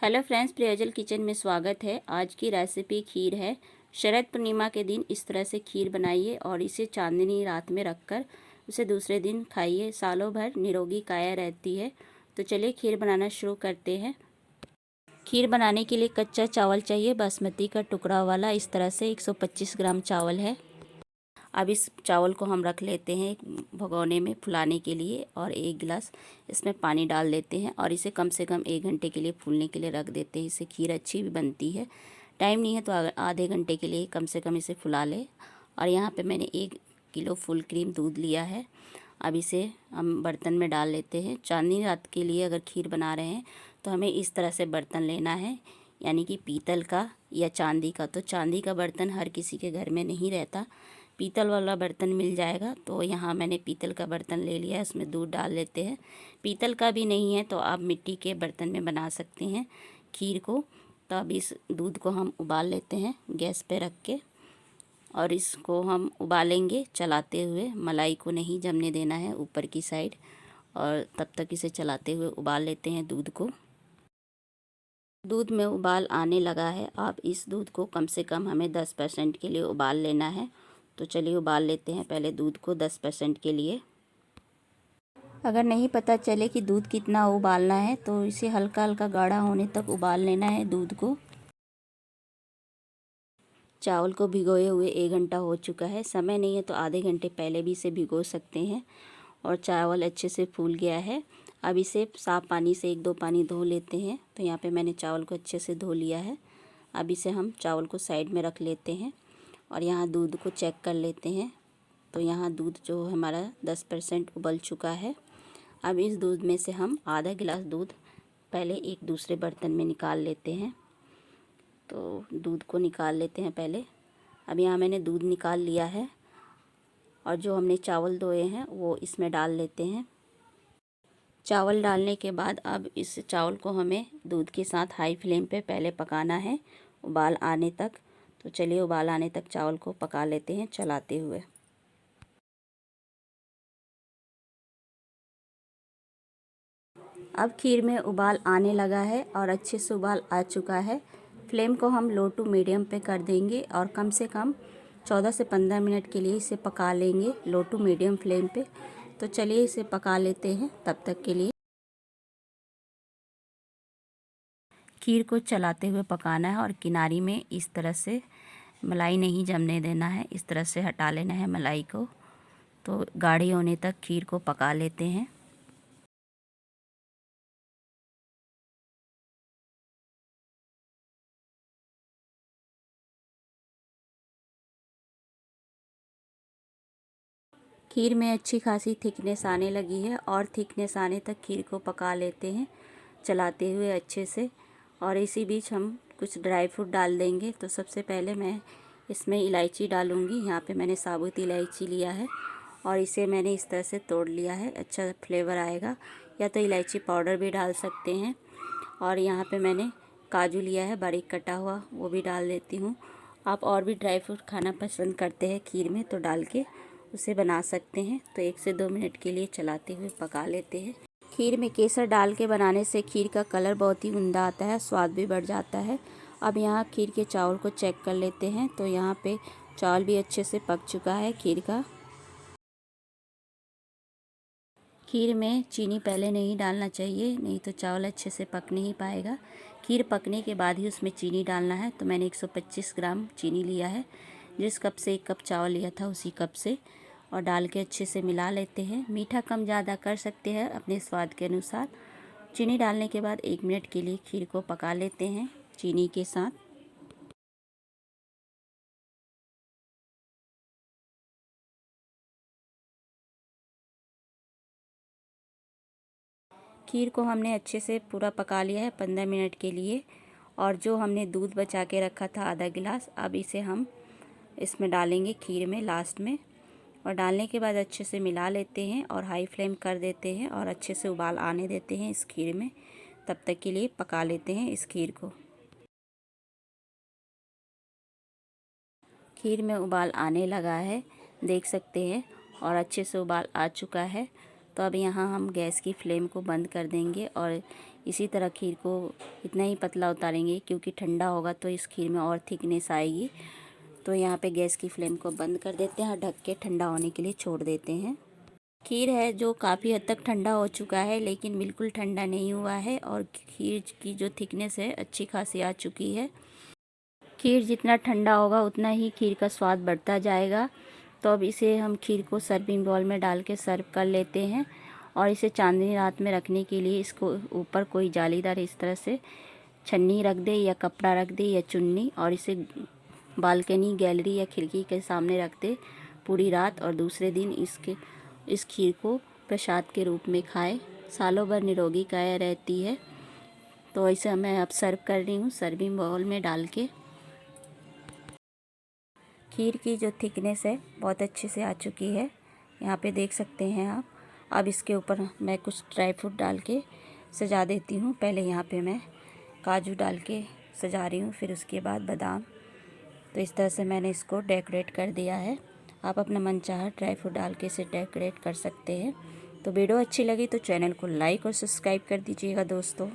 Hello friends, प्रियजल kitchen में स्वागत है। आज की रेसिपी खीर है। शरद पूर्णिमा के दिन इस तरह से खीर बनाइए और इसे चांदनी रात में रखकर उसे दूसरे दिन खाइए। सालों भर निरोगी काया रहती है। तो चलिए खीर बनाना शुरू करते हैं। खीर बनाने के लिए कच्चा चावल चाहिए, बासमती का टुकड़ा वाला। इस तरह से 125 ग्राम चावल है। अब इस चावल को हम रख लेते हैं एक भगोने में फुलाने के लिए और 1 गिलास इसमें पानी डाल देते हैं और इसे कम से कम 1 घंटे के लिए फूलने के लिए रख देते हैं। इससे खीर अच्छी भी बनती है। टाइम नहीं है तो आधे घंटे के लिए कम से कम इसे फुला लें। और यहाँ पे मैंने 1 किलो फुल क्रीम दूध लिया है। अब इसे हम बर्तन में डाल लेते हैं। चांदनी रात के लिए अगर खीर बना रहे हैं तो हमें इस तरह से बर्तन लेना है, यानी कि पीतल का या चांदी का। तो चांदी का बर्तन हर किसी के घर में नहीं रहता, पीतल वाला बर्तन मिल जाएगा। तो यहाँ मैंने पीतल का बर्तन ले लिया है, उसमें दूध डाल लेते हैं। पीतल का भी नहीं है तो आप मिट्टी के बर्तन में बना सकते हैं खीर को। तो अब इस दूध को हम उबाल लेते हैं गैस पे रख के, और इसको हम उबालेंगे चलाते हुए। मलाई को नहीं जमने देना है ऊपर की साइड, और तब तक इसे चलाते हुए उबाल लेते हैं दूध को। दूध में उबाल आने लगा है। अब इस दूध को कम से कम हमें 10% के लिए उबाल लेना है। तो चलिए उबाल लेते हैं पहले दूध को 10% के लिए। अगर नहीं पता चले कि दूध कितना उबालना है तो इसे हल्का हल्का गाढ़ा होने तक उबाल लेना है दूध को। चावल को भिगोए हुए 1 घंटा हो चुका है। समय नहीं है तो आधे घंटे पहले भी इसे भिगो सकते हैं। और चावल अच्छे से फूल गया है। अब इसे साफ़ पानी से 1-2 पानी धो लेते हैं। तो यहाँ पे मैंने चावल को अच्छे से धो लिया है। अब इसे हम चावल को साइड में रख लेते हैं और यहाँ दूध को चेक कर लेते हैं। तो यहाँ दूध जो हमारा 10% उबल चुका है। अब इस दूध में से हम आधा गिलास दूध पहले एक दूसरे बर्तन में निकाल लेते हैं। तो दूध को निकाल लेते हैं पहले। अब यहाँ मैंने दूध निकाल लिया है और जो हमने चावल धोए हैं वो इसमें डाल लेते हैं। चावल डालने के बाद अब इस चावल को हमें दूध के साथ हाई फ्लेम पे पहले पकाना है उबाल आने तक। तो चलिए उबाल आने तक चावल को पका लेते हैं चलाते हुए। अब खीर में उबाल आने लगा है और अच्छे से उबाल आ चुका है। फ्लेम को हम लो टू मीडियम पे कर देंगे और कम से कम 14 से 15 मिनट के लिए इसे पका लेंगे लो टू मीडियम फ्लेम पे। तो चलिए इसे पका लेते हैं तब तक के लिए। खीर को चलाते हुए पकाना है और किनारी में इस तरह से मलाई नहीं जमने देना है, इस तरह से हटा लेना है मलाई को। तो गाढ़ी होने तक खीर को पका लेते हैं। खीर में अच्छी खासी थिकनेस आने लगी है और थिकनेस आने तक खीर को पका लेते हैं चलाते हुए अच्छे से। और इसी बीच हम कुछ ड्राई फ्रूट डाल देंगे। तो सबसे पहले मैं इसमें इलायची डालूँगी। यहाँ पे मैंने साबुत इलायची लिया है और इसे मैंने इस तरह से तोड़ लिया है, अच्छा फ्लेवर आएगा। या तो इलायची पाउडर भी डाल सकते हैं। और यहाँ पे मैंने काजू लिया है बारीक कटा हुआ, वो भी डाल देती हूँ। आप और भी ड्राई फ्रूट खाना पसंद करते हैं खीर में तो डाल के उसे बना सकते हैं। तो 1 से 2 मिनट के लिए चलाते हुए पका लेते हैं। खीर में केसर डाल के बनाने से खीर का कलर बहुत ही उम्दा आता है, स्वाद भी बढ़ जाता है। अब यहाँ खीर के चावल को चेक कर लेते हैं। तो यहाँ पे चावल भी अच्छे से पक चुका है खीर का। खीर में चीनी पहले नहीं डालना चाहिए, नहीं तो चावल अच्छे से पक नहीं पाएगा। खीर पकने के बाद ही उसमें चीनी डालना है। तो मैंने 125 ग्राम चीनी लिया है, जिस कप से 1 कप चावल लिया था उसी कप से, और डाल के अच्छे से मिला लेते हैं। मीठा कम ज़्यादा कर सकते हैं अपने स्वाद के अनुसार। चीनी डालने के बाद 1 मिनट के लिए खीर को पका लेते हैं चीनी के साथ। खीर को हमने अच्छे से पूरा पका लिया है 15 मिनट के लिए। और जो हमने दूध बचा के रखा था आधा गिलास, अब इसे हम इसमें डालेंगे खीर में लास्ट में। और डालने के बाद अच्छे से मिला लेते हैं और हाई फ्लेम कर देते हैं और अच्छे से उबाल आने देते हैं इस खीर में। तब तक के लिए पका लेते हैं इस खीर को। खीर में उबाल आने लगा है, देख सकते हैं, और अच्छे से उबाल आ चुका है। तो अब यहाँ हम गैस की फ्लेम को बंद कर देंगे और इसी तरह खीर को इतना ही पतला उतारेंगे, क्योंकि ठंडा होगा तो इस खीर में और थिकनेस आएगी। तो यहाँ पे गैस की फ्लेम को बंद कर देते हैं और ढक के ठंडा होने के लिए छोड़ देते हैं। खीर है जो काफ़ी हद तक ठंडा हो चुका है, लेकिन बिल्कुल ठंडा नहीं हुआ है और खीर की जो थिकनेस है अच्छी खासी आ चुकी है। खीर जितना ठंडा होगा उतना ही खीर का स्वाद बढ़ता जाएगा। तो अब इसे हम खीर को सर्विंग बाउल में डाल के सर्व कर लेते हैं। और इसे चांदनी रात में रखने के लिए इसको ऊपर कोई जालीदार इस तरह से छन्नी रख दे या कपड़ा रख दे या चुन्नी, और इसे बालकनी, गैलरी या खिड़की के सामने रख दे पूरी रात, और दूसरे दिन इस खीर को प्रसाद के रूप में खाए। सालों भर निरोगी काया रहती है। तो इसे मैं अब सर्व कर रही हूँ सर्विंग बाउल में डाल के। खीर की जो थिकनेस है बहुत अच्छे से आ चुकी है, यहाँ पे देख सकते हैं आप। अब इसके ऊपर मैं कुछ ड्राई फ्रूट डाल के सजा देती हूँ। पहले यहाँ पे मैं काजू डाल के सजा रही हूँ, फिर उसके बाद बादाम। तो इस तरह से मैंने इसको डेकोरेट कर दिया है। आप अपना मनचाहा ड्राई फ्रूट डाल के इसे डेकोरेट कर सकते हैं। तो वीडियो अच्छी लगी तो चैनल को लाइक और सब्सक्राइब कर दीजिएगा दोस्तों।